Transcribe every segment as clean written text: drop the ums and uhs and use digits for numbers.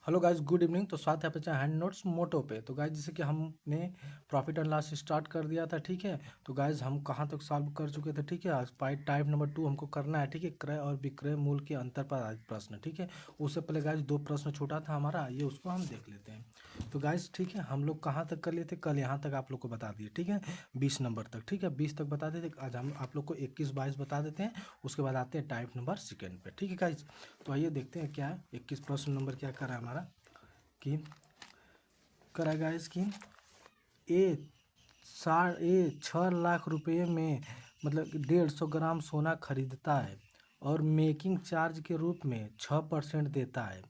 Hello guys, good evening. तो स्वागत है आपके हैंड नोट्स मोटो पे। तो गाइज जैसे कि हमने प्रॉफिट एंड लॉस स्टार्ट कर दिया था, ठीक है। तो गाइज हम कहाँ तक सॉल्व कर चुके थे, ठीक है। आज टाइप नंबर 2 हमको करना है, ठीक है। क्रय और विक्रय मूल्य के अंतर पर आधारित प्रश्न, ठीक है। उससे पहले गाइज 2 प्रश्न छूटा था हमारा, ये उसको हम देख लेते हैं। तो गाइज ठीक है, हम लोग कहाँ तक कर लिए थे कल, यहाँ तक आप लोग को बता दिए, ठीक है। 20 नंबर तक, ठीक है, 20 तक बता देते। आज हम आप लोग को 21-22 बता देते हैं। उसके बाद आते हैं टाइप नंबर सेकेंड पे, ठीक है गाइज। तो आइए देखते हैं क्या है। 21 प्रश्न नंबर क्या कर रहा है हमारा कि करा गाइस कि ए 6 लाख रुपए में मतलब 150 ग्राम सोना खरीदता है और मेकिंग चार्ज के रूप में 6% देता है।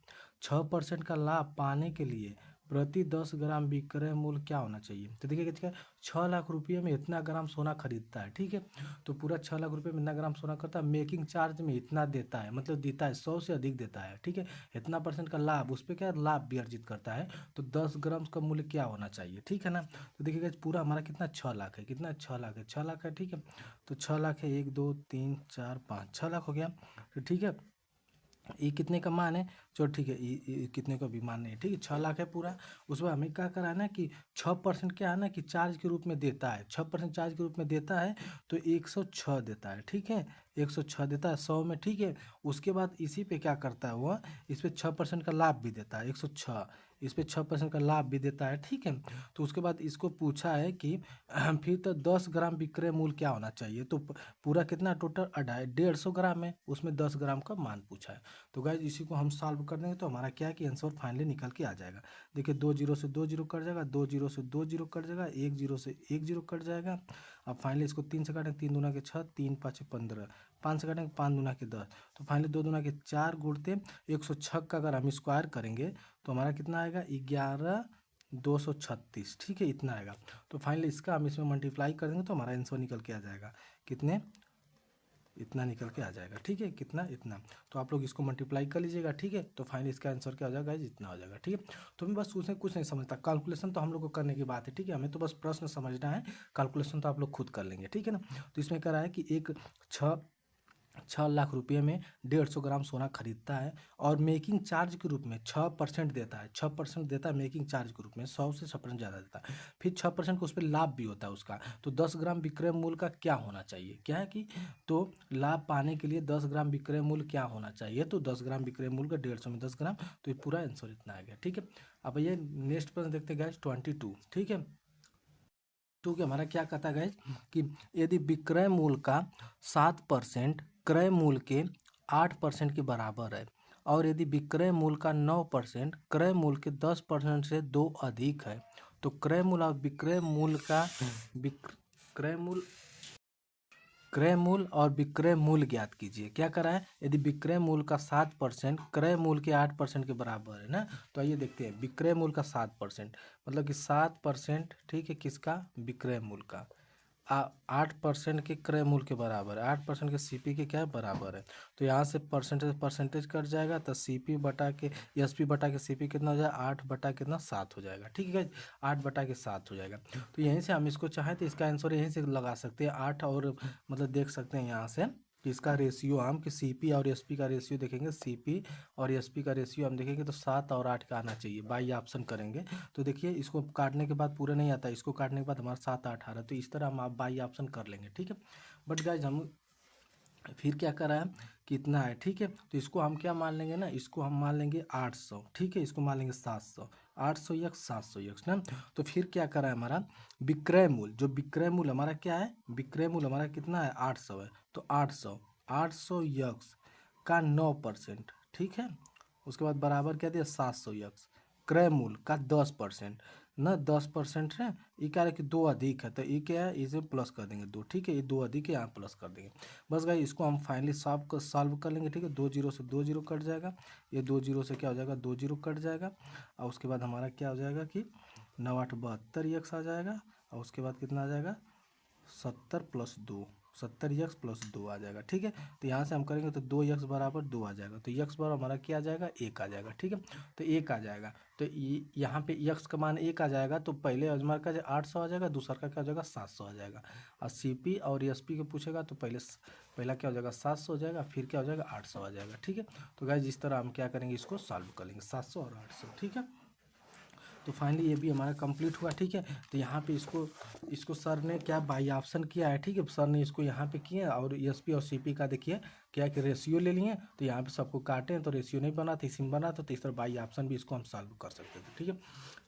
6% का लाभ पाने के लिए प्रति 10 ग्राम विक्रय मूल्य क्या होना चाहिए। तो देखिए क्या 6 लाख रुपये में इतना ग्राम सोना खरीदता है, ठीक है। तो पूरा 6 लाख रुपये में इतना ग्राम सोना करता है, मेकिंग चार्ज में इतना देता है, मतलब देता है 100 से अधिक देता है, ठीक है। इतना परसेंट का लाभ, उस पर क्या लाभ भी अर्जित करता है। तो 10 ग्राम का मूल्य क्या होना चाहिए, ठीक है ना। तो देखिएगा पूरा हमारा कितना 6 लाख है, कितना 6 लाख है, 6 लाख है, ठीक है। तो 6 लाख है, 1 2 3 4 5, 6 लाख हो गया। तो ठीक है, ये कितने का मान है, चलो ठीक है, ये कितने का भी मान नहीं है, ठीक है। 6 लाख है पूरा। उसमें हमें क्या कराना है कि 6% क्या है ना कि चार्ज के रूप में देता है, 6% चार्ज के रूप में देता है। तो 106 देता है, ठीक है। 106 देता है 100 में, ठीक है। उसके बाद इसी पे क्या करता है वह, इस पर 6% का लाभ भी देता है, 106 इस पर 6% का लाभ भी देता है, ठीक है। तो उसके बाद इसको पूछा है कि फिर तो 10 ग्राम विक्रय मूल्य क्या होना चाहिए। तो पूरा कितना टोटल 150 ग्राम है, उसमें 10 ग्राम का मान पूछा है। तो गाइज इसी को हम सॉल्व कर देंगे तो हमारा क्या है कि आंसर फाइनली निकल के आ जाएगा। देखिए 2 जीरो से 2 जीरो कट जाएगा, 2 जीरो से 2 जीरो कट जाएगा, 1 जीरो से 1 जीरो कट जाएगा। अब फाइनली इसको 3 से काटेंगे, 3 दूना के 6, 3 5 15, 5 से काटेंगे 5 दूना के 10। तो फाइनली 2 दूना के 4 गुणते 106 का अगर हम स्क्वायर करेंगे तो हमारा कितना आएगा 11,236, ठीक है, इतना आएगा। तो फाइनली इसका हम इसमें मल्टीप्लाई कर देंगे तो हमारा आंसर निकल के आ जाएगा कितने, इतना निकल के आ जाएगा, ठीक है, कितना, इतना। तो आप लोग इसको मल्टीप्लाई कर लीजिएगा, ठीक है। तो फाइनली इसका आंसर क्या हो जाएगा, इतना हो जाएगा, ठीक है। तो मैं बस उसमें कुछ नहीं समझता, कैलकुलेशन तो हम लोग को करने की बात है, ठीक है। हमें तो बस प्रश्न समझना है, कैलकुलेशन तो आप लोग खुद कर लेंगे, ठीक है ना। तो इसमें कह रहा है कि एक 6 लाख रुपये में 150 ग्राम सोना खरीदता है और मेकिंग चार्ज के रूप में 6% देता है, 6% देता है मेकिंग चार्ज के रूप में, 100 से 6% ज़्यादा देता है। फिर 6% का उस पर लाभ भी होता है उसका। तो 10 ग्राम विक्रय मूल्य का क्या होना चाहिए, क्या है कि तो लाभ पाने के लिए 10 ग्राम विक्रय मूल्य क्या होना चाहिए। तो 10 ग्राम विक्रय मूल्य का 150 में 10 ग्राम, तो ये पूरा आंसर इतना आ गया, ठीक है। अब ये नेक्स्ट प्रश्न देखते हैं गाइस 22, ठीक है। टू के हमारा क्या कहता है गाइस कि यदि विक्रय मूल्य का 7% क्रय मूल्य के 8% के बराबर है और यदि विक्रय मूल्य का 9% क्रय मूल्य के 10% से 2 अधिक है, तो क्रय मूल्य और विक्रय मूल्य का क्रय मूल्य क्रय मूल्य और विक्रय मूल्य ज्ञात कीजिए। क्या करा है, यदि विक्रय मूल्य का 7% क्रय मूल्य के 8% के बराबर है ना। तो आइए देखते हैं विक्रय मूल्य का 7%, मतलब कि 7%, ठीक है, किसका, विक्रय मूल्य का 8% के क्रय मूल्य के बराबर है, 8% के सीपी के क्या बराबर है। तो यहाँ से परसेंटेज कट जाएगा तो सीपी बटा के एसपी बटा के सीपी कितना हो जाएगा, 8 बटा कितना 7 हो जाएगा, ठीक है। 8 बटा के 7 हो जाएगा। तो यहीं से हम इसको चाहें तो इसका आंसर यहीं से लगा सकते हैं 8, और मतलब देख सकते हैं यहाँ से कि इसका रेशियो हम कि सीपी और एसपी का रेशियो देखेंगे, सीपी और एसपी का रेशियो हम देखेंगे तो 7 और 8 का आना चाहिए, बाई ऑप्शन करेंगे। तो देखिए इसको काटने के बाद पूरा नहीं आता, इसको काटने के बाद हमारा 7 8 आ रहा है, तो इस तरह हम आप बाई ऑप्शन कर लेंगे, ठीक है। बट गाइज हम फिर क्या कर रहा है कितना है, ठीक है। तो इसको हम क्या मान लेंगे ना, इसको हम मान लेंगे 800, ठीक है। इसको मान लेंगे 700, 800 x 700 x ना। तो फिर क्या कर रहा है हमारा विक्रय मूल्य, जो विक्रय मूल्य हमारा क्या है, विक्रय मूल्य हमारा कितना है 800 है। तो 800 x का 9%, ठीक है। उसके बाद बराबर क्या दिया 700 x क्रय मूल्य का 10% ना, 10% है। ये क्या है कि 2 अधिक है, तो ये क्या है, इसे प्लस कर देंगे 2, ठीक है। ये 2 अधिक है, यहाँ प्लस कर देंगे। बस गाइस इसको हम फाइनली सॉल्व कर लेंगे, ठीक है। 2 जीरो से 2 जीरो कट जाएगा, ये 2 जीरो से क्या हो जाएगा 2 जीरो कट जाएगा। और उसके बाद हमारा क्या हो जाएगा कि 9 8 72 x आ जाएगा। और उसके बाद कितना आ जाएगा 70 + 2, 70x प्लस 2 आ जाएगा। ठीक है, तो यहाँ से हम करेंगे तो 2x बराबर 2 आ जाएगा, तो x बराबर हमारा क्या आ जाएगा 1 आ जाएगा। ठीक है, तो 1 आ जाएगा, तो यहाँ पे x का मान 1 आ जाएगा, तो पहले हमारा का 800 आ जाएगा, दूसरा का क्या हो जाएगा 700 आ जाएगा। और CP और SP को पूछेगा तो पहला क्या हो जाएगा 700 हो जाएगा, फिर क्या हो जाएगा 800 आ जाएगा। ठीक है, तो गाइस इस तरह हम क्या करेंगे, इसको सॉल्व कर लेंगे 700 और 800। ठीक है, तो फाइनली ये भी हमारा कंप्लीट हुआ। ठीक है, तो यहाँ पे इसको सर ने क्या बाई ऑप्शन किया है। ठीक है, सर ने इसको यहाँ पे किए और SP और CP का देखिए क्या कि रेशियो ले लिए, तो यहाँ पे सबको काटे हैं तो रेशियो नहीं बना, तो इसी में बना, तो इस तरह बाई ऑप्शन भी इसको हम सॉल्व कर सकते थे। ठीक है,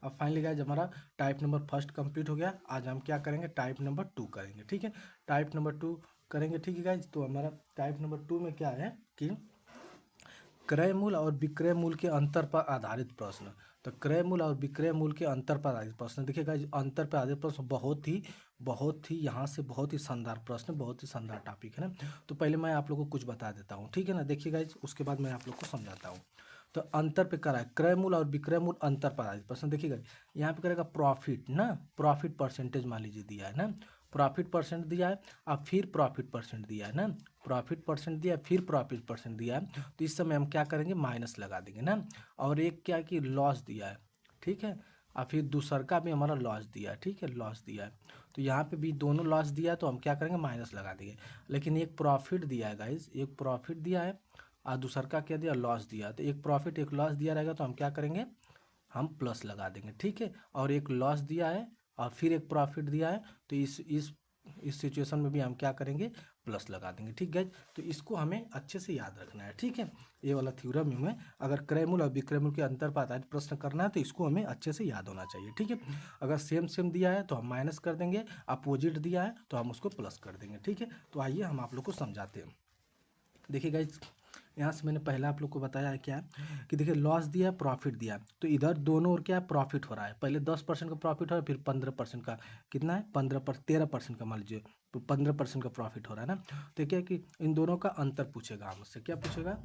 अब फाइनली गाइस हमारा टाइप नंबर फर्स्ट कंप्लीट हो गया। आज हम क्या करेंगे, टाइप नंबर 2 करेंगे। ठीक है, टाइप नंबर 2 करेंगे। ठीक है गाइस, तो हमारा टाइप नंबर 2 में क्या है कि क्रय मूल्य और विक्रय मूल्य के अंतर पर आधारित प्रश्न। तो क्रय मूल्य और विक्रय मूल्य के अंतर पर आधारित प्रश्न, देखिएगा अंतर पर आधारित प्रश्न बहुत ही यहाँ से बहुत ही शानदार प्रश्न, बहुत ही शानदार टॉपिक है ना। तो पहले मैं आप लोगों को कुछ बता देता हूँ, ठीक है ना, देखिएगा उसके बाद मैं आप लोग को समझाता हूँ। तो अंतर पे करा है क्रय मूल्य और विक्रय मूल्य अंतर पर आधारित प्रश्न। देखिएगा यहाँ पे करेगा प्रॉफिट ना, प्रॉफिट परसेंटेज मान लीजिए दिया है ना, प्रॉफिट परसेंट दिया है और फिर प्रॉफिट परसेंट दिया है ना, प्रॉफिट परसेंट दिया है फिर प्रॉफिट परसेंट दिया है, तो इस समय हम क्या करेंगे माइनस लगा देंगे ना। और एक क्या कि लॉस दिया है, ठीक है, और फिर दूसर का भी हमारा लॉस दिया है। ठीक है, लॉस दिया है, तो यहाँ पे भी दोनों लॉस दिया है, तो हम क्या करेंगे माइनस लगा देंगे। लेकिन एक प्रॉफिट दिया है गाइज, एक प्रॉफिट दिया है और दूसर का क्या दिया लॉस दिया, तो एक प्रॉफिट एक लॉस दिया रहेगा, तो हम क्या करेंगे हम प्लस लगा देंगे। ठीक है, और एक लॉस दिया है और फिर एक प्रॉफिट दिया है, तो इस सिचुएशन में भी हम क्या करेंगे प्लस लगा देंगे। ठीक है, तो इसको हमें अच्छे से याद रखना है। ठीक है, ये वाला थ्योरम में अगर क्रय मूल्य और विक्रय मूल्य के अंतर पर आधारित प्रश्न करना है तो इसको हमें अच्छे से याद होना चाहिए। ठीक है, अगर सेम सेम दिया है तो हम माइनस कर देंगे, अपोजिट दिया है तो हम उसको प्लस कर देंगे। ठीक है, तो आइए हम आप लोग को समझाते हैं। देखिए गाइस, यहाँ से मैंने पहले आप लोग को बताया है क्या कि देखिए लॉस दिया है प्रॉफिट दिया है, तो इधर दोनों और क्या है प्रॉफिट हो रहा है, पहले 10% का प्रॉफिट हो रहा है, फिर 15% का, कितना है 13% का मान लीजिए, तो 15% का प्रॉफिट हो रहा है ना। तो क्या है कि इन दोनों का अंतर पूछेगा हमसे, क्या पूछेगा,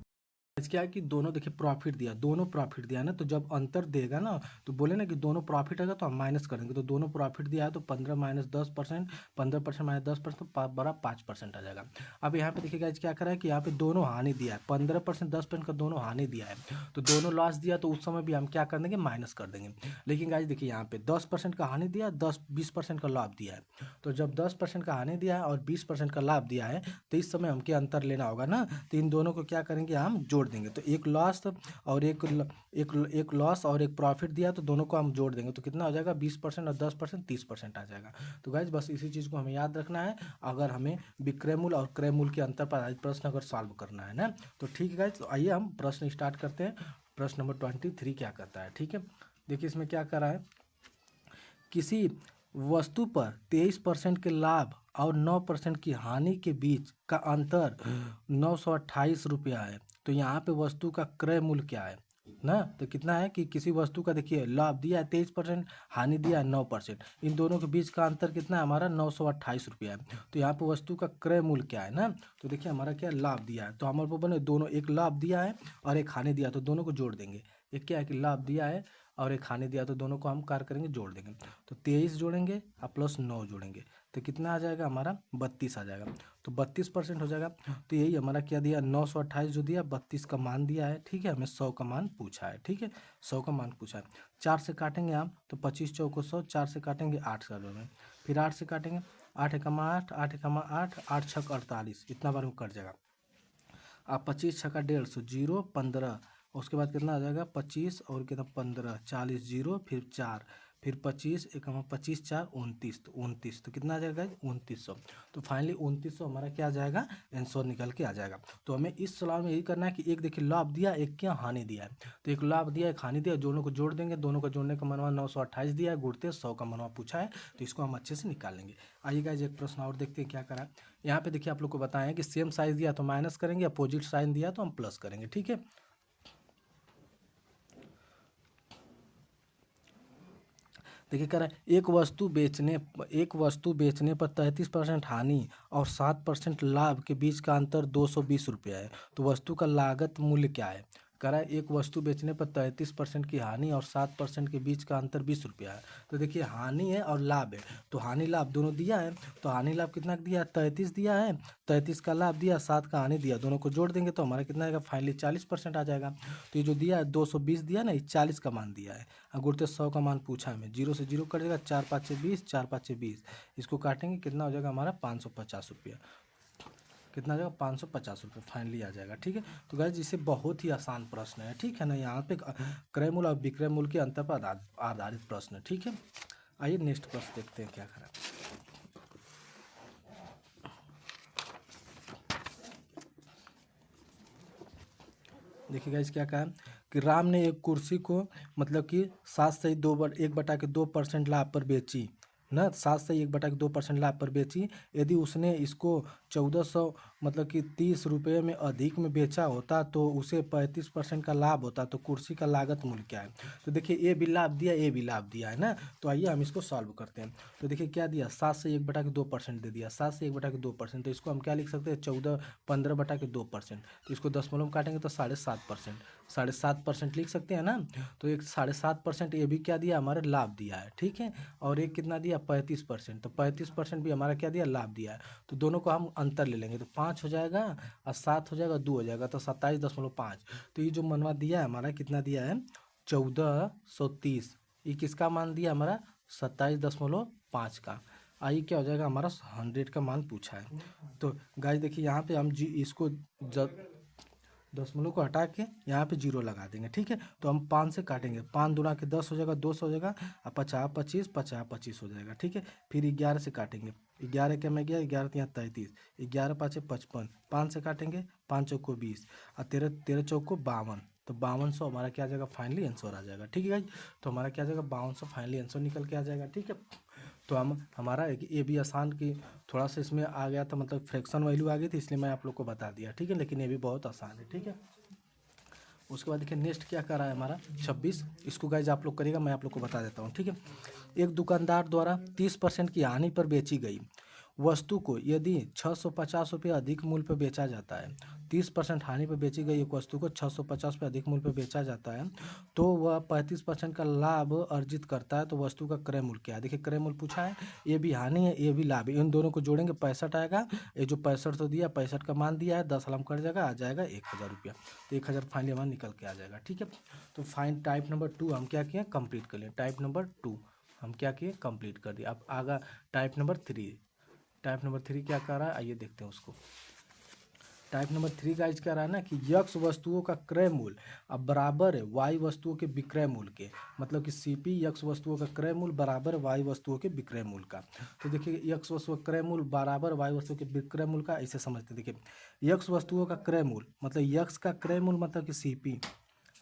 क्या है कि दोनों देखिए प्रॉफिट दिया, दोनों प्रॉफिट दिया ना, तो जब अंतर देगा ना तो बोले ना कि दोनों प्रॉफिट आएगा तो हम माइनस करेंगे, तो दोनों प्रॉफिट दिया है तो 15 माइनस 10%, 15% माइनस 10% तो बड़ा 5% आ जाएगा। अब यहाँ पे देखिएगा क्या करा है कि यहाँ पे दोनों हानि दिया है, 15% 10% का दोनों हानि दिया है, तो दोनों लॉस दिया, तो उस समय भी हम क्या कर देंगे माइनस कर देंगे। लेकिन गाइस देखिए यहाँ पे 10% का हानि दिया, 20% का लाभ दिया है, तो जब 10% का हानि दिया है और 20% का लाभ दिया है, तो इस समय हमके अंतर लेना होगा ना, तो इन दोनों को क्या करेंगे हम जोड़ देंगे, तो एक लॉस और एक लॉस और एक प्रॉफिट दिया, तो दोनों को हम जोड़ देंगे, तो कितना हो जाएगा 20% और 10% 30% आ जाएगा। तो गाइज बस इसी चीज़ को हमें याद रखना है, अगर हमें विक्रय मूल्य और क्रय मूल्य के अंतर पर आधारित प्रश्न अगर सॉल्व करना है ना, तो ठीक है गाइज, तो आइए हम प्रश्न स्टार्ट करते हैं। प्रश्न नंबर 23 क्या करता है, ठीक है, देखिए इसमें क्या कर रहा है, किसी वस्तु पर 23% के लाभ और 9% की हानि के बीच का अंतर 928 रुपया है, तो यहाँ पे वस्तु का क्रय मूल्य क्या है ना, तो कितना है कि किसी वस्तु का देखिए लाभ दिया है 23%, हानि दिया है 9%, इन दोनों के बीच का अंतर कितना है हमारा 928 रुपया है, तो यहाँ पे वस्तु का क्रय मूल्य क्या है ना, तो देखिए हमारा क्या लाभ दिया है, तो हमारे को बने दोनों, एक लाभ दिया है और एक हानि दिया, तो दोनों को जोड़ देंगे। एक क्या है कि लाभ दिया है और एक हानि दिया, तो दोनों को हम कार्य करेंगे जोड़ देंगे, तो 23 जोड़ेंगे और प्लस 9 जोड़ेंगे, तो कितना आ जाएगा हमारा 32 आ जाएगा, तो 32% हो जाएगा। तो यही हमारा क्या दिया 928 जो दिया 32 का मान दिया है। ठीक है, हमें 100 का मान पूछा है। ठीक है, 100 का मान पूछा है, 4 से काटेंगे हम तो 25 चौको 100, 4 से काटेंगे 8 का में, फिर 8 से काटेंगे 8 एकमा 8, 8 एकमा 8, 8 छक 48, इतना बार में कट जाएगा। आप 25 छक्का 150 जीरो 15, उसके बाद कितना आ जाएगा 25 और कितना 15 40 जीरो फिर 4 फिर 25 एक 25 4 29, तो 29 तो कितना आ जाएगा 2900, तो फाइनली 2900 हमारा क्या आ जाएगा आंसर निकल के आ जाएगा। तो हमें इस सवाल में यही करना है कि एक देखिए लाभ दिया, एक क्या हानि दिया है, तो एक लाभ दिया एक हानि दिया, दोनों को जोड़ देंगे, दोनों को जोड़ने का मनवा 928 दिया है, गुड़ते 100 का मनवा पूछा है, तो इसको हम अच्छे से निकाल लेंगे। आइएगा एक प्रश्न और देखते हैं क्या करा। यहाँ पे देखिए आप लोग को बताएं कि सेम साइज दिया तो माइनस करेंगे, अपोजिट साइन दिया तो हम प्लस करेंगे। ठीक है, देखिए कह रहा है एक वस्तु बेचने पर 33% हानि और 7% लाभ के बीच का अंतर 220 रुपया है, तो वस्तु का लागत मूल्य क्या है कह रहा है एक वस्तु बेचने पर 33% की हानि और 7% के बीच का अंतर 20 रुपया है। तो देखिए हानि है और लाभ है, तो हानि लाभ दोनों दिया है, तो हानि लाभ कितना दिया है, 33 दिया है, 33 का लाभ दिया, 7 का हानि दिया, दोनों को जोड़ देंगे तो हमारा कितना आएगा, फाइनली 40% आ जाएगा। तो ये जो दिया है 220 दिया ना, ये 40 का मान दिया है। गुणते 100 का मान पूछा है, हमें 0 से 0 कट जाएगा, 4 5 20, 4 5 20, इसको काटेंगे कितना हो जाएगा हमारा 550 रुपया। कितना आ जाएगा 550 रुपये फाइनली आ जाएगा। ठीक है, तो गाइस इसे बहुत ही आसान प्रश्न है, ठीक है ना, यहाँ पे क्रय मूल्य और विक्रय मूल्य के अंतर पर आधारित प्रश्न है। ठीक है, आइए नेक्स्ट प्रश्न देखते हैं क्या करें। देखिए गाइस क्या कहा कि राम ने एक कुर्सी को मतलब कि 7/1/2% लाभ पर बेची ना, 7/1/2% लाभ पर बेची। यदि उसने इसको 1400 मतलब कि 30 रुपये में अधिक में बेचा होता तो उसे 35% का लाभ होता, तो कुर्सी का लागत मूल्य क्या है। तो देखिए ये भी लाभ दिया, ये भी लाभ दिया है ना, तो आइए हम इसको सॉल्व करते हैं। तो देखिए क्या दिया, 7/1/2% दे दिया, 7/1/2%, तो इसको हम क्या लिख सकते हैं, 15/2%। तो इसको दशमलव काटेंगे तो 7.5%, 7.5% लिख सकते हैं ना। तो एक 7.5% ये भी क्या दिया, हमारे लाभ दिया है। ठीक है, और एक कितना दिया 35%, तो 35% भी हमारा क्या दिया, लाभ दिया है। तो दोनों को हम अंतर ले लेंगे, तो 5 हो जाएगा और 7 हो जाएगा, 2 हो जाएगा, तो 27.5। तो ये जो मनवा दिया है हमारा कितना दिया है, 1430। ये किसका मान दिया हमारा, 27.5 का। आई क्या हो जाएगा हमारा 100 का मान पूछा है। तो गाइस देखिए यहाँ पे हम जी इसको जब दशमलव को हटा के यहाँ पे 0 लगा देंगे। ठीक है, तो हम 5 से काटेंगे, 5 दूना के 10 हो जाएगा, 200 हो जाएगा, और 50 25 50 25 हो जाएगा। ठीक है, फिर 11 से काटेंगे, 11 के में गया, 11 यहाँ 33, 11 5 55, 5 से काटेंगे, 5 चौको 20, और 13 13 चौको 52, तो 5200 हमारा क्या आ जाएगा, फाइनली आंसर आ जाएगा। ठीक है गाइस, तो हमारा क्या आ जाएगा, 5200 फाइनली आंसर निकल के आ जाएगा। ठीक है, तो हम हमारा ये भी आसान की थोड़ा सा इसमें आ गया था, मतलब फ्रैक्शन वैल्यू आ गई थी, इसलिए मैं आप लोग को बता दिया। ठीक है, लेकिन ये भी बहुत आसान है। ठीक है, उसके बाद देखिए नेक्स्ट क्या कर रहा है हमारा 26, इसको गाइज आप लोग करिएगा, मैं आप लोग को बता देता हूँ। ठीक है, एक दुकानदार द्वारा 30% की हानि पर बेची गई वस्तु को यदि 650 रुपये अधिक मूल्य पर बेचा जाता है, 30% हानि पर बेची गई एक वस्तु को 650 रुपये अधिक मूल्य पर बेचा जाता है, तो वह 35% का लाभ अर्जित करता है, तो वस्तु का क्रय मूल्य क्या है। देखिए क्रय मूल्य पूछा है, ये भी हानि है, ये भी लाभ है, इन दोनों को जोड़ेंगे 65 आएगा। ये जो 65 तो दिया, 65 का मान दिया है, 10 हलम कट जाएगा, आ जाएगा 1000 रुपया। तो 1000 फाइनली हमारा निकल के आ जाएगा। ठीक है, तो फाइन टाइप नंबर 2 हम क्या किए, कंप्लीट कर लिए। टाइप नंबर 2 हम क्या किए, कंप्लीट कर दिया। अब आगा टाइप नंबर 3, टाइप नंबर 3 क्या कर रहा है, आइए देखते हैं उसको। टाइप नंबर 3 गाइज क्या रहा है ना कि यक्स वस्तुओं का क्रय मूल्य अब बराबर है वाई वस्तुओं के विक्रय मूल्य के, मतलब कि सीपी यक्स वस्तुओं का क्रय मूल्य बराबर है वाई वस्तुओं के विक्रय मूल्य का। तो देखिए यक्स वस्तुओं का क्रय मूल्य बराबर वाई वस्तुओं के विक्रय मूल्य का, ऐसे समझते हैं। देखिए यक्स वस्तुओं का क्रय मूल्य मतलब यक्स का क्रय मूल्य मतलब कि सीपी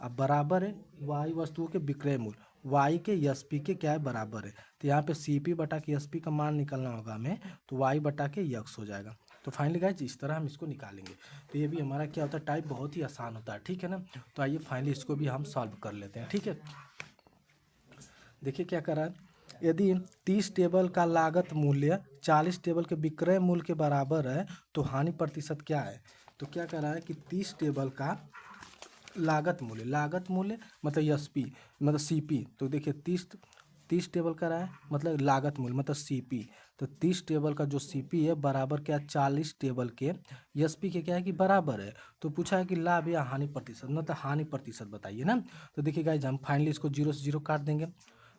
अब बराबर है वाई वस्तुओं के विक्रय मूल्य, वाई के एसपी के क्या है, बराबर है। तो यहाँ पे सीपी बटा के एसपी का मान निकलना होगा हमें, तो वाई बटा के यक्स हो जाएगा। तो फाइनली गाइज इस तरह हम इसको निकालेंगे। तो ये भी हमारा क्या होता है, टाइप बहुत ही आसान होता है। ठीक है ना, तो आइए फाइनली इसको भी हम सॉल्व कर लेते हैं। ठीक है, देखिए क्या कर रहा है, यदि 30 टेबल का लागत मूल्य 40 टेबल के विक्रय मूल्य के बराबर है तो हानि प्रतिशत क्या है। तो क्या कर रहा है कि 30 टेबल का लागत मूल्य मतलब एसपी मतलब सीपी, तो देखिए 30 टेबल का रहा है मतलब लागत मूल्य मतलब सीपी, तो 30 टेबल का जो सीपी है बराबर क्या 40 टेबल के एसपी के क्या है कि बराबर है। तो पूछा है कि लाभ या हानि प्रतिशत, मतलब हानि प्रतिशत बताइए ना। तो देखिए गाइज हम फाइनली इसको 0 से 0 काट देंगे,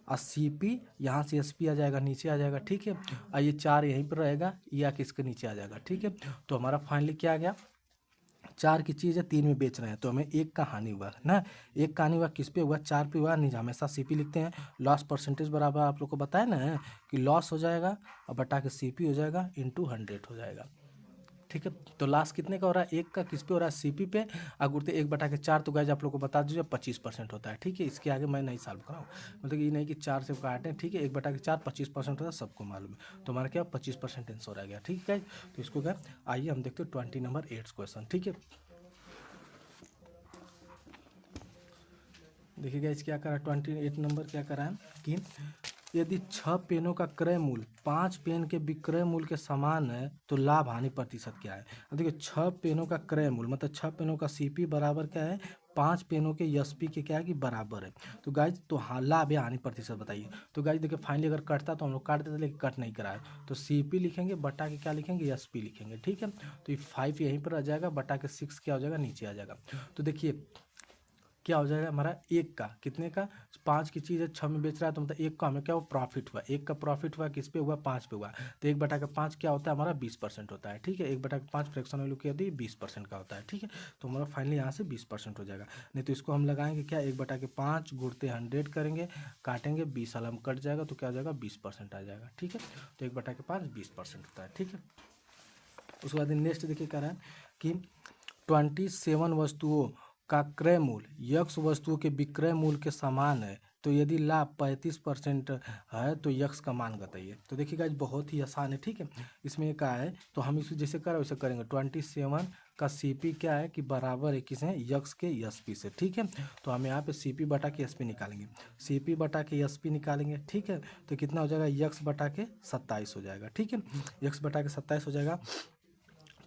और सीपी यहाँ से एसपी आ जाएगा, नीचे आ जाएगा। ठीक है, और ये 4 यहीं पर रहेगा, ये आके इसके नीचे आ जाएगा। ठीक है, तो हमारा फाइनली क्या आ गया, 4 की चीज़ है 3 में बेच रहे हैं, तो हमें 1 का हानि हुआ ना। 1 का हानि हुआ किस पे हुआ, 4 पे हुआ, नहीं हमेशा सीपी लिखते हैं। लॉस परसेंटेज बराबर आप लोग को बताया ना कि लॉस हो जाएगा और बटा के सीपी हो जाएगा इंटू 100 हो जाएगा। ठीक है, तो लॉस कितने का हो रहा है, 1 का किस पे हो रहा है, सीपी पे, और गुड़ते 1/4, तो गाइज आप लोग को बता दीजिए 25% होता है। ठीक है, इसके आगे मैं नहीं सॉल्व कराऊँ, मतलब ये नहीं कि 4 से काटें। ठीक है, 1/4 25% होता है, सबको मालूम है। तो हमारा क्या 25% आंसर आ गया। ठीक है, तो इसको क्या, आइए हम देखते हैं 20 नंबर 8 क्वेश्चन। ठीक है, देखिए गाइस क्या करा 28 नंबर क्या करा है कि यदि 6 पेनों का क्रय मूल्य 5 पेन के विक्रय मूल्य के समान है तो लाभ हानि प्रतिशत क्या है। अब देखिए 6 पेनों का क्रय मूल्य मतलब 6 पेनों का सीपी बराबर क्या है 5 पेनों के एसपी के क्या है कि बराबर है। तो गाइज तो हाँ लाभ या हानि प्रतिशत बताइए। तो गाइज देखिए फाइनली अगर कटता तो हम लोग काट देते, लेकिन कट नहीं करा है, तो सीपी लिखेंगे बटा के क्या लिखेंगे एसपी लिखेंगे, ठीक है। तो ये 5 यहीं पर आ जाएगा, बटा के 6 क्या हो जाएगा नीचे आ जाएगा। तो देखिए क्या हो जाएगा हमारा एक का कितने का 5 की चीज़ है 6 में बेच रहा है, तो मतलब एक का हमें क्या हुआ प्रॉफिट हुआ, एक का प्रॉफिट हुआ किस पे हुआ 5 पे हुआ। तो 1/5 क्या होता है हमारा 20% होता है, ठीक है। 1/5 फ्रैक्शन वैल्यू क्या होती है 20% का होता है, ठीक है। तो हमारा फाइनली यहाँ से 20% हो जाएगा। नहीं तो इसको हम लगाएंगे क्या 1/5 गुणते 100 करेंगे, काटेंगे 20 वाला हम कट जाएगा, तो क्या हो जाएगा 20% आ जाएगा, ठीक है। तो 1/5 20% होता है, ठीक है। उसके बाद नेक्स्ट देखिए कह रहा है कि 27 वस्तुओं का क्रय मूल्य यक्स वस्तुओं के विक्रय मूल्य के समान है, तो यदि लाभ 35% है तो यक्स का मान बताइए। तो देखिए गाइस बहुत ही आसान है, ठीक है। इसमें क्या है तो हम इसे जैसे करें वैसे करेंगे। 27 का सीपी क्या है कि बराबर है किसे यक्स के एसपी से, ठीक है। तो हम यहाँ पे सीपी बटा के एसपी निकालेंगे, सीपी बटा के एसपी निकालेंगे, ठीक है। तो कितना हो जाएगा यक्स बटा के 27 हो जाएगा, ठीक है। यक्स बटा के 27 हो जाएगा।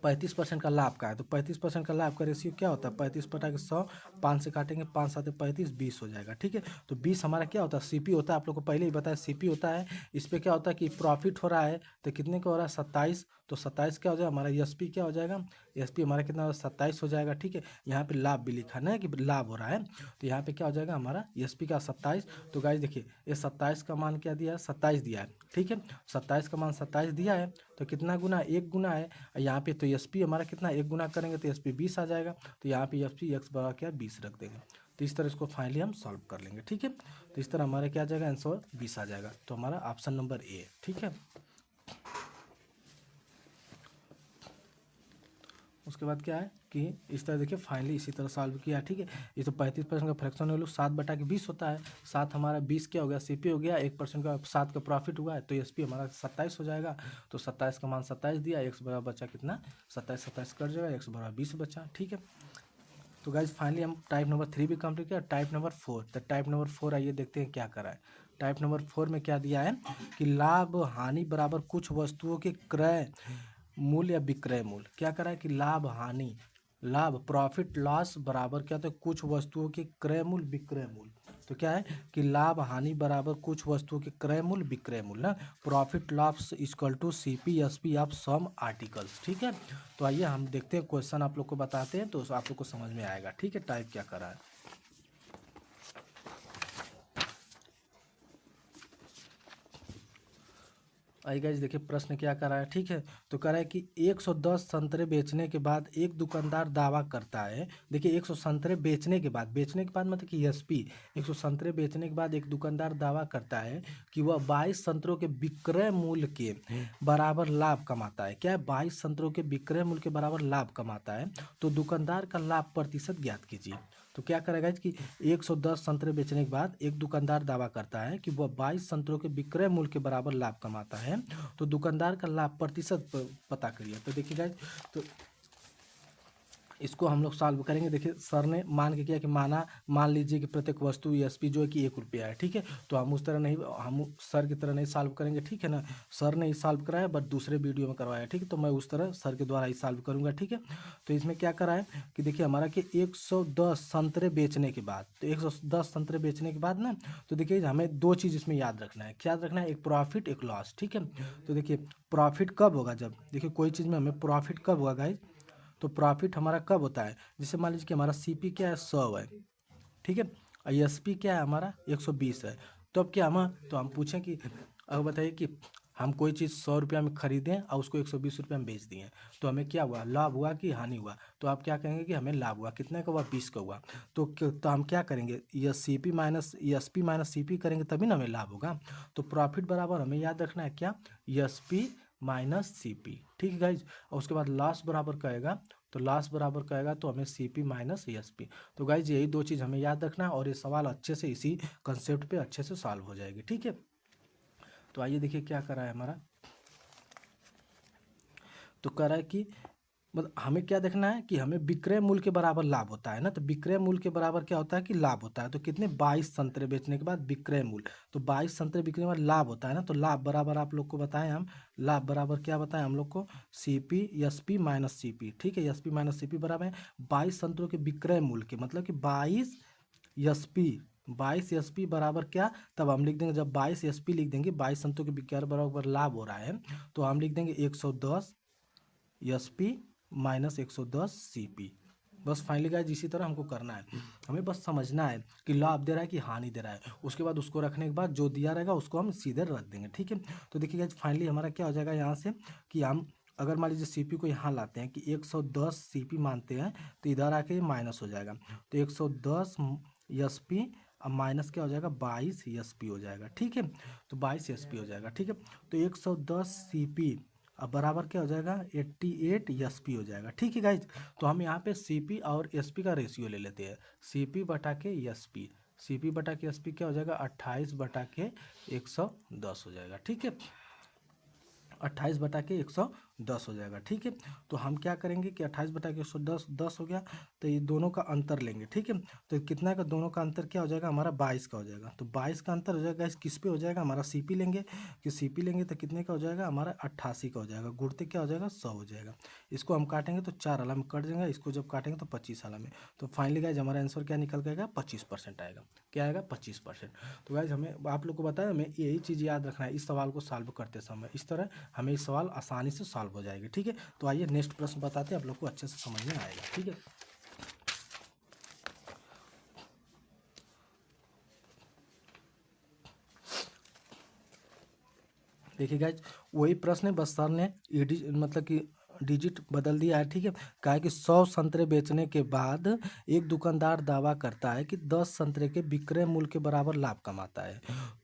35% का लाभ का है, तो 35% का लाभ का रेशियो क्या होता है 35/100, 5 से काटेंगे 5 7 35 20 हो जाएगा, ठीक है। तो 20 हमारा क्या होता है सीपी होता है, आप लोग को पहले ही बताया सीपी होता है। इस पे क्या होता है कि प्रॉफिट हो रहा है, तो कितने का हो रहा है 27, तो 27 क्या हो जाएगा हमारा एसपी क्या हो जाएगा, एसपी हमारा कितना हो 27 हो जाएगा, ठीक है। यहाँ पे लाभ भी लिखा ना कि लाभ हो रहा है, तो यहाँ पे क्या हो जाएगा हमारा एसपी का 27। तो गाइस देखिए ये 27 का मान क्या दिया है 27 दिया है, ठीक है। 27 का मान 27 दिया है, तो कितना गुना एक गुना है यहाँ पे, तो एसपी हमारा कितना एक गुना करेंगे तो एसपी 20 आ जाएगा, तो यहाँ पे एसपी एक्स बराबर क्या 20 रख देंगे। तो इस तरह इसको फाइनली हम सॉल्व कर लेंगे, ठीक है। तो इस तरह हमारे क्या आ जाएगा आंसर 20 आ जाएगा, तो हमारा ऑप्शन नंबर ए, ठीक है। उसके बाद क्या है कि इस तरह देखिए फाइनली इसी तरह सॉल्व किया, ठीक है। ये तो 35% का फ्रैक्शन वैल्यू 7/20 होता है, 7 हमारा 20 क्या हो गया सीपी हो गया, 1% का 7 का प्रॉफिट हुआ है, तो एसपी हमारा 27 हो जाएगा। तो 27 का मान 27 दिया, एक्स बराबर बचा कितना 27 कट जाएगा, एक्स बराबर 20 बचा, ठीक है। तो गाइज फाइनली हम टाइप नंबर 3 भी कंप्लीट किया। टाइप नंबर 4, तो टाइप नंबर 4 आइए देखते हैं क्या करा है। टाइप नंबर 4 में क्या दिया है कि लाभ हानि बराबर कुछ वस्तुओं के क्रय मूल्य या विक्रय मूल्य, क्या करा है कि लाभ हानि, लाभ प्रॉफिट लॉस बराबर क्या होता है कुछ वस्तुओं के क्रय मूल्य विक्रय मूल्य। तो क्या है कि लाभ हानि बराबर कुछ वस्तुओं के क्रय मूल्य विक्रय मूल्य ना, profit loss equal to CP SP of some articles, ठीक है। तो आइए हम देखते हैं क्वेश्चन आप लोग को बताते हैं, तो आप लोग को समझ में आएगा, ठीक है। टाइप क्या करा है आई गाइस देखिए प्रश्न क्या कर रहा है, ठीक है। तो कह रहा है कि 110 संतरे बेचने के बाद एक दुकानदार दावा करता है, देखिए 100 संतरे बेचने के बाद मतलब कि एसपी 100 संतरे बेचने के बाद एक दुकानदार दावा करता है कि वह 22 संतरों के विक्रय मूल्य के बराबर लाभ कमाता है। क्या है 22 संतरों के विक्रय मूल्य के बराबर लाभ कमाता है, तो दुकानदार का लाभ प्रतिशत ज्ञात कीजिए। तो क्या करेगा कि 110 संतरे बेचने के बाद एक दुकानदार दावा करता है कि वह 22 संतरों के विक्रय मूल्य के बराबर लाभ कमाता है, तो दुकानदार का लाभ प्रतिशत पता करिए। तो देखिए गाइस तो इसको हम लोग सॉल्व करेंगे। देखिए सर ने मान के किया कि मान लीजिए कि प्रत्येक वस्तु एसपी जो है कि 1 रुपया है, ठीक है। तो हम उस तरह नहीं, हम सर की तरह नहीं सॉल्व करेंगे, ठीक है ना। सर ने ही सॉल्व कराया बट दूसरे वीडियो में करवाया, ठीक है। तो मैं उस तरह सर के द्वारा ही सॉल्व करूंगा, ठीक है। तो इसमें क्या करा है कि देखिए हमारा कि 110 संतरे बेचने के बाद, तो 110 संतरे बेचने के बाद ना, तो देखिए हमें दो चीज़ इसमें याद रखना है, क्या याद रखना है, एक प्रॉफिट एक लॉस, ठीक है। तो देखिए प्रॉफिट कब होगा, जब देखिए कोई चीज़ में हमें प्रॉफिट कब होगा गाइस, तो प्रॉफिट हमारा कब होता है, जैसे मान लीजिए कि हमारा सीपी क्या है 100 है, ठीक है, और एसपी क्या है हमारा 120 है। तो अब क्या तो हम पूछें कि अब बताइए कि हम कोई चीज़ 100 रुपया में खरीदें और उसको 120 रुपया में बेच दिए, तो हमें क्या हुआ लाभ हुआ कि हानि हुआ। तो आप क्या कहेंगे कि हमें लाभ हुआ, कितने का हुआ 20 का हुआ। तो हम क्या करेंगे ये CP minus SP minus CP करेंगे तभी ना हमें लाभ होगा। तो प्रॉफिट बराबर हमें याद रखना है क्या एसपी माइनस सीपी, ठीक है गाइज। और उसके बाद लॉस बराबर कहेगा, तो लॉस बराबर कहेगा तो हमें सीपी माइनस एसपी। तो गाइज यही दो चीज़ हमें याद रखना है और ये सवाल अच्छे से इसी कंसेप्ट पे अच्छे से सॉल्व हो जाएगी, ठीक है। तो आइए देखिए क्या कर रहा है हमारा, तो कह रहा है कि मतलब हमें क्या देखना है कि हमें विक्रय मूल्य के बराबर लाभ होता है ना, तो विक्रय मूल्य के बराबर क्या होता है कि लाभ होता है। तो कितने 22 संतरे बेचने के बाद विक्रय मूल्य, तो 22 संतरे बिकने के बाद लाभ होता है ना, तो लाभ बराबर आप लोग को बताएं हम, लाभ बराबर क्या बताएं हम लोग को, सीपी एसपी माइनस सीपी। ठीक है, एसपी माइनस सीपी बराबर है 22 संतरों के विक्रय मूल्य के, मतलब कि 22 एसपी, 22 एसपी बराबर क्या, तब हम लिख देंगे, जब 22 एसपी लिख देंगे, 22 संतों के विक्रय बराबर लाभ हो रहा है, तो हम लिख देंगे 110 एसपी माइनस 110 सीपी। बस फाइनली गाइस इसी तरह हमको करना है, हमें बस समझना है कि लाभ दे रहा है कि हानि दे रहा है, उसके बाद उसको रखने के बाद जो दिया रहेगा उसको हम सीधे रख देंगे। ठीक है, तो देखिए गाइस फाइनली हमारा क्या हो जाएगा यहाँ से कि हम अगर मान लीजिए सीपी को यहाँ लाते हैं कि 110 सीपी मानते हैं, तो इधर आके माइनस हो जाएगा, तो 110 एसपी अब माइनस क्या हो जाएगा 22 एसपी हो जाएगा। ठीक है, तो 22 एसपी हो जाएगा। ठीक है, तो 110 सीपी अब बराबर क्या हो जाएगा 88 एसपी हो जाएगा। ठीक है गाइज, तो हम यहाँ पे सीपी और एसपी का रेशियो ले लेते हैं, सीपी बटा के एसपी, सीपी बटा के एसपी क्या हो जाएगा 28 बटा के 110 हो जाएगा। ठीक है, 28 बटा के 110 हो जाएगा। ठीक है, तो हम क्या करेंगे कि 28 बटा के 110 10 हो गया, तो ये दोनों का अंतर लेंगे। ठीक है, तो कितना का दोनों का अंतर क्या हो जाएगा हमारा 22 का हो जाएगा, तो 22 का अंतर हो जाएगा इस किस पे हो जाएगा हमारा सीपी लेंगे, कि सीपी लेंगे तो कितने का हो जाएगा हमारा 88 का हो जाएगा, गुणते क्या हो जाएगा 100 हो जाएगा। इसको हम काटेंगे तो 4 आला में कट जाएगा, इसको जब काटेंगे तो 25 आला में, तो फाइनली गाइज हमारा आंसर क्या निकल के आएगा 25% आएगा। क्या आएगा 25%। तो गाइज हमें आप लोग को बताया, हमें यही चीज़ याद रखना है इस सवाल को सॉल्व करते समय, इस तरह हमें इस सवाल आसानी से सॉल्व हो जाएगा। ठीक है, तो आइए नेक्स्ट प्रश्न बताते हैं, आप लोग को अच्छे से समझ में आएगा। ठीक है, देखिए गाइज वही प्रश्न है, बस सर ने ईडी मतलब कि डिजिट बदल दिया है। ठीक है, कहा है कि 100 संतरे बेचने के बाद एक दुकानदार दावा करता है कि 10 संतरे के विक्रय मूल्य के बराबर लाभ कमाता है,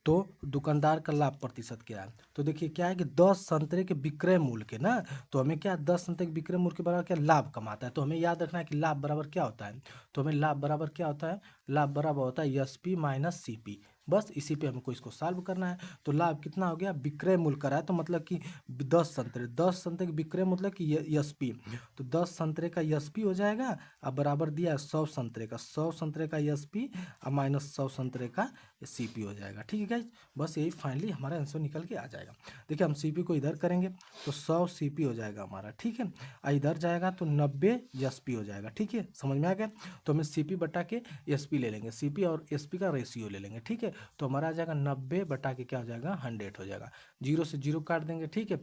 तो दुकानदार का लाभ प्रतिशत क्या है। तो देखिए क्या है कि 10 संतरे के विक्रय मूल्य के ना, तो हमें क्या 10 संतरे के विक्रय मूल्य के बराबर क्या लाभ कमाता है, तो हमें याद रखना है कि लाभ बराबर क्या होता है, तो हमें लाभ बराबर क्या होता है, लाभ बराबर होता है एसपी माइनस सीपी। बस इसी पे हमको इसको सॉल्व करना है। तो लाभ कितना हो गया विक्रय मूल्य करा है, तो मतलब कि 10 संतरे के विक्रय मतलब कि एसपी, तो 10 संतरे का एसपी हो जाएगा, अब बराबर दिया है 100 संतरे का, 100 संतरे का एसपी और माइनस 100 संतरे का सीपी हो जाएगा। ठीक है गाइज, बस यही फाइनली हमारा आंसर निकल के आ जाएगा। देखिए हम सीपी को इधर करेंगे तो 100 सीपी हो जाएगा हमारा। ठीक है, इधर जाएगा तो 90 एसपी हो जाएगा। ठीक है, समझ में आ गया, तो हमें सीपी बटा के एसपी ले लेंगे, सीपी और एसपी का रेशियो ले लेंगे। ठीक है, तो हमारा आ जाएगा 90 बटा के क्या हो जाएगा 100 हो जाएगा, जीरो से जीरो काट देंगे। ठीक है,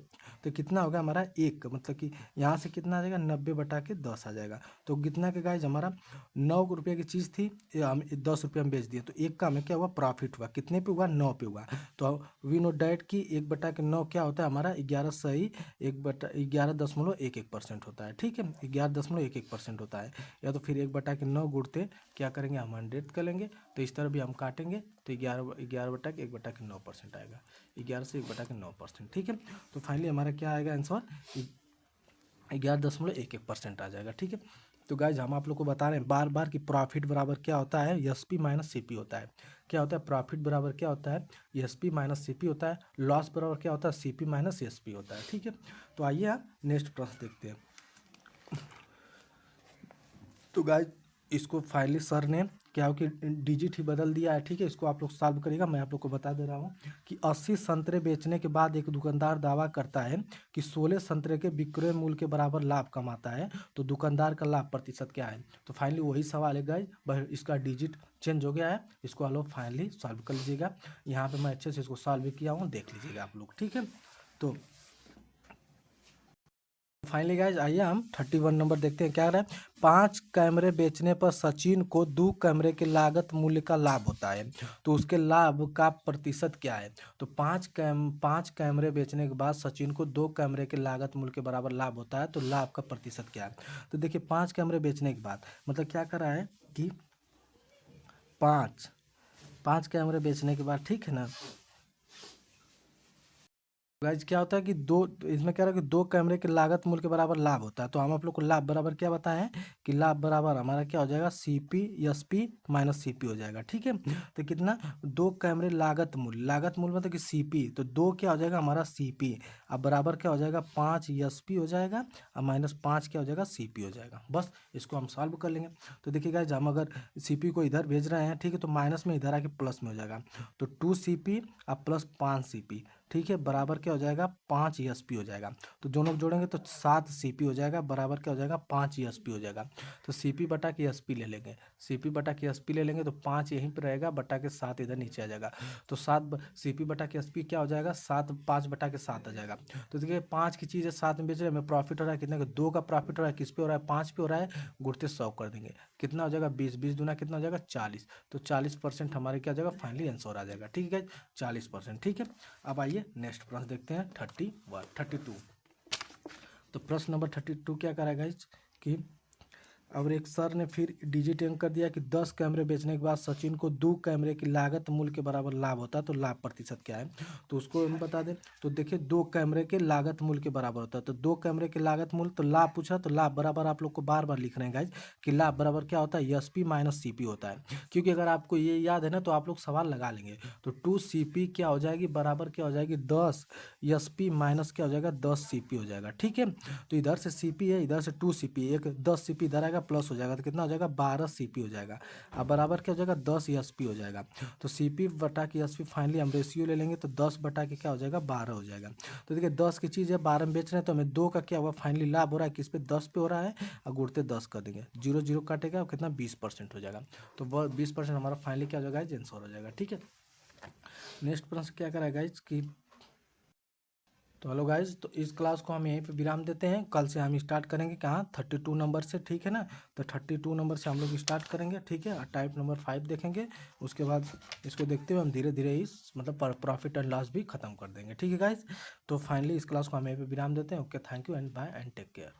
तो कितना होगा हमारा एक, मतलब कि यहाँ से कितना आ जाएगा 90 बटा के 10 आ जाएगा, तो कितना के गाइज हमारा 9 रुपये की चीज़ थी, हम 10 रुपये में बेच दिए, तो एक का हमें क्या हुआ प्रॉफिट हुआ, कितने पे हुआ 9 पे हुआ। तो वी नो डैट कि 1/9 क्या होता है हमारा 11 सही 11.11% होता है। ठीक है, 11.11% होता है, या तो फिर 1/9 गुड़ते क्या करेंगे हम 100 कर लेंगे, तो इस तरह भी हम काटेंगे तो 11/1/9% आएगा, 11 से 1/9%। ठीक है, तो फाइनली हमारा क्या आएगा आंसर 11.11% आ जाएगा। ठीक है, तो गाइज हम आप लोग को बता रहे हैं बार बार कि प्रॉफिट बराबर क्या होता है एसपी माइनस सीपी होता है। क्या होता है प्रॉफिट बराबर क्या होता है एसपी माइनस सीपी होता है, लॉस बराबर क्या होता है सीपी माइनस एसपी होता है। ठीक है, तो आइए हम नेक्स्ट प्रश्न देखते हैं। तो गाइज इसको फाइनली सर ने क्या हो कि डिजिट ही बदल दिया है। ठीक है, इसको आप लोग सॉल्व करिएगा, मैं आप लोग को बता दे रहा हूँ कि 80 संतरे बेचने के बाद एक दुकानदार दावा करता है कि 16 संतरे के विक्रय मूल्य के बराबर लाभ कमाता है, तो दुकानदार का लाभ प्रतिशत क्या है। तो फाइनली वही सवाल है गाइज, बस इसका डिजिट चेंज हो गया है, इसको आप लोग फाइनली सॉल्व कर लीजिएगा। यहाँ पर मैं अच्छे से इसको सॉल्व किया हूँ, देख लीजिएगा आप लोग। ठीक है, तो फाइनली गाइज आइए हम 31 नंबर देखते हैं क्या रहा है। 5 कैमरे बेचने पर सचिन को 2 कैमरे के लागत मूल्य का लाभ होता है, तो उसके लाभ का प्रतिशत क्या है। तो 5 कैमरे बेचने के बाद सचिन को 2 कैमरे के लागत मूल्य के बराबर लाभ होता है, तो लाभ का प्रतिशत क्या है। तो देखिए 5 कैमरे बेचने के बाद मतलब क्या कर रहा है कि 5 कैमरे बेचने के बाद, ठीक है ना, गाइज क्या होता है कि दो, इसमें क्या रहा है कि दो कैमरे के लागत मूल्य के बराबर लाभ होता है। तो हम आप लोग को लाभ बराबर क्या बताए हैं कि लाभ बराबर हमारा क्या हो जाएगा, C P S P minus C P हो जाएगा। ठीक है, तो कितना, दो कैमरे लागत मूल्य मतलब कि सी पी, तो दो क्या हो जाएगा हमारा सी पी, अब बराबर क्या हो जाएगा 5 एस पी हो जाएगा, और माइनस 5 क्या हो जाएगा सी पी हो जाएगा। बस इसको हम सॉल्व कर लेंगे। तो देखिए गाइज, हम अगर सी पी को इधर भेज रहे हैं, ठीक है, तो माइनस में इधर आके प्लस में हो जाएगा, तो 2 सी पी अब प्लस 5 सी पी, ठीक है, बराबर क्या हो जाएगा 5 ESP हो जाएगा। तो दोनों को जोड़ेंगे तो 7 CP हो जाएगा, बराबर क्या हो जाएगा 5 ESP हो जाएगा। तो CP बटा के SP ले लेंगे, CP बटा के SP ले लेंगे तो 5 यहीं पर रहेगा, बटा के 7 इधर नीचे आ जाएगा। तो 7 CP बटा के SP क्या हो जाएगा, 7 5 बटा के 7 आ जाएगा। तो देखिए 5 की चीज़ है 7 में बेच रहे हैं, हमें प्रॉफिट हो रहा है कितने का, 2 का प्रॉफिट हो रहा है, किस पे हो रहा है 5 पे हो रहा है, गुड़ते 100 कर देंगे, कितना हो जाएगा 20, 20 दूना कितना हो जाएगा 40। तो 40% हमारे क्या हो जाएगा फाइनली आंसर आ जाएगा। ठीक है, 40%। ठीक है, अब आइए नेक्स्ट प्रश्न देखते हैं 32। तो प्रश्न नंबर 32 क्या करेगा इस कि और एक सर ने फिर डिजिट अंक कर दिया कि 10 कैमरे बेचने के बाद सचिन को 2 कैमरे की लागत मूल्य के बराबर लाभ होता है, तो लाभ प्रतिशत क्या है, तो उसको हम बता दें। तो देखिए 2 कैमरे के लागत मूल्य के बराबर होता है, तो 2 कैमरे के लागत मूल्य, तो लाभ पूछा, तो लाभ बराबर आप लोग को बार बार लिख रहे हैं गाइज कि लाभ बराबर क्या होता है, S P minus C P होता है। क्योंकि अगर आपको ये याद है ना तो आप लोग सवाल लगा लेंगे। तो 2 सी पी क्या हो जाएगी, बराबर क्या हो जाएगी 10 एस पी माइनस क्या हो जाएगा 10 सी पी हो जाएगा। ठीक है, तो इधर से सीपी है, इधर से 2 सीपी, एक 10 सीपी इधर आएगा प्लस हो जाएगा, तो कितना हो जाएगा 12 सीपी हो जाएगा। अब बराबर क्या हो जाएगा 10 एसपी हो जाएगा। तो सीपी बटा की एसपी फाइनली हम रेशियो ले लेंगे, तो 10 बटा के क्या हो जाएगा 12 हो जाएगा। तो देखिए 10 की चीज़ है 12 में बेच रहे हैं, तो हमें 2 का क्या हुआ फाइनली लाभ हो रहा है किस पे 10 पे हो रहा है, और गुड़ते 10 कर देंगे, 0 0 काटेगा कितना 20% हो जाएगा। तो 20% हमारा फाइनली क्या हो जाएगा आंसर हो जाएगा। ठीक है, नेक्स्ट प्रश्न क्या कराएगा इसकी। तो हेलो गाइज, तो इस क्लास को हम यहीं पे विराम देते हैं, कल से हम स्टार्ट करेंगे कहाँ 32 नंबर से। ठीक है ना, तो 32 नंबर से हम लोग स्टार्ट करेंगे। ठीक है, और टाइप नंबर 5 देखेंगे, उसके बाद इसको देखते हुए हम धीरे धीरे इस मतलब प्रॉफिट एंड लॉस भी खत्म कर देंगे। ठीक है गाइज, तो फाइनली इस क्लास को हम यहीं पे विराम देते हैं। Okay, thank you and bye and take care.